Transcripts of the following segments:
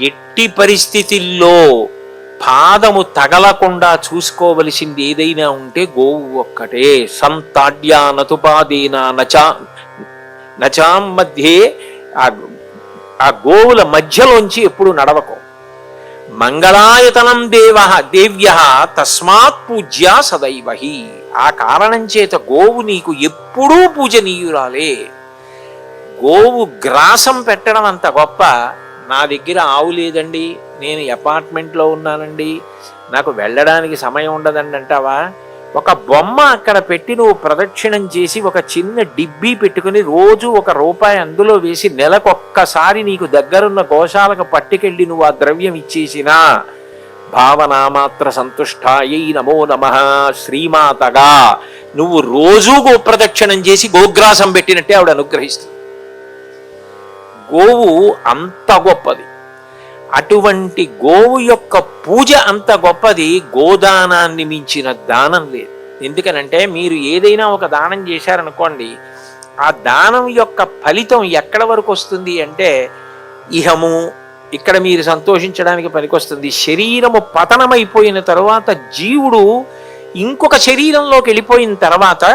ఎట్టి పరిస్థితుల్లో పాదము తగలకుండా చూసుకోవలసింది ఏదైనా ఉంటే గోవు ఒక్కటే. సంతాడ్యా నతుపాదేనా నచాం మధ్యే, ఆ గోవుల మధ్యలోంచి ఎప్పుడు నడవకు. మంగళాయతనం దేవ్య తస్మాత్ పూజ్యా సదైవహి. ఆ కారణం చేత గోవు నీకు ఎప్పుడూ పూజనీయురాలే. గోవు గ్రాసం పెట్టడం అంత గొప్ప. నా దగ్గర ఆవు లేదండి, నేను అపార్ట్మెంట్లో ఉన్నానండి, నాకు వెళ్ళడానికి సమయం ఉండదండి అంటావా? ఒక బొమ్మ అక్కడ పెట్టి నువ్వు ప్రదక్షిణం చేసి ఒక చిన్న డిబ్బీ పెట్టుకుని రోజు ₹1 అందులో వేసి నెలకొక్కసారి నీకు దగ్గరున్న గోశాలకు పట్టుకెళ్ళి నువ్వు ఆ ద్రవ్యం ఇచ్చేసినా భావనామాత్ర సంతుష్టాయై నమో నమః శ్రీమాతగా నువ్వు రోజూ గోప్రదక్షిణం చేసి గోగ్రాసం పెట్టినట్టే ఆవిడ అనుగ్రహిస్తుంది. గోవు అంత గొప్పది. అటువంటి గోవు యొక్క పూజ అంత గొప్పది. గోదానాన్ని మించిన దానం లేదు. ఎందుకనంటే మీరు ఏదైనా ఒక దానం చేశారనుకోండి, ఆ దానం యొక్క ఫలితం ఎక్కడ వరకు వస్తుంది అంటే ఇహము, ఇక్కడ మీరు సంతోషించడానికి పనికొస్తుంది. శరీరము పతనమైపోయిన తరువాత జీవుడు ఇంకొక శరీరంలోకి వెళ్ళిపోయిన తర్వాత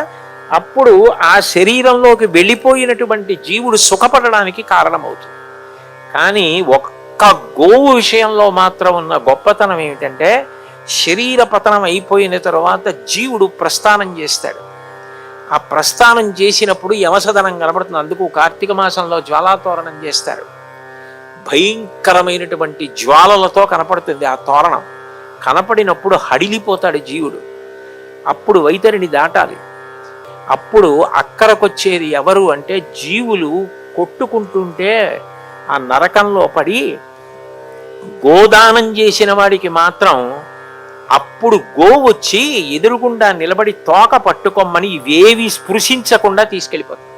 అప్పుడు ఆ శరీరంలోకి వెళ్ళిపోయినటువంటి జీవుడు సుఖపడడానికి కారణమవుతుంది. కానీ ఒక్క గోవు విషయంలో మాత్రం ఉన్న గొప్పతనం ఏమిటంటే శరీర పతనం అయిపోయిన తరువాత జీవుడు ప్రస్థానం చేస్తాడు. ఆ ప్రస్థానం చేసినప్పుడు యమసదనం కనబడుతుంది. అందుకు కార్తీక మాసంలో జ్వాలాతోరణం చేస్తారు. భయంకరమైనటువంటి జ్వాలలతో కనపడుతుంది ఆ తోరణం. కనపడినప్పుడు హడిలిపోతాడు జీవుడు. అప్పుడు వైతరిని దాటాలి. అప్పుడు అక్కరకొచ్చేది ఎవరు అంటే జీవులు కొట్టుకుంటుంటే ఆ నరకంలో పడి గోదానం చేసిన వాడికి మాత్రం అప్పుడు గోవు వచ్చి ఎదురుగుండా నిలబడి తోక పట్టుకోమని ఇవేవి స్పృశించకుండా తీసుకెళ్ళిపోతుంది.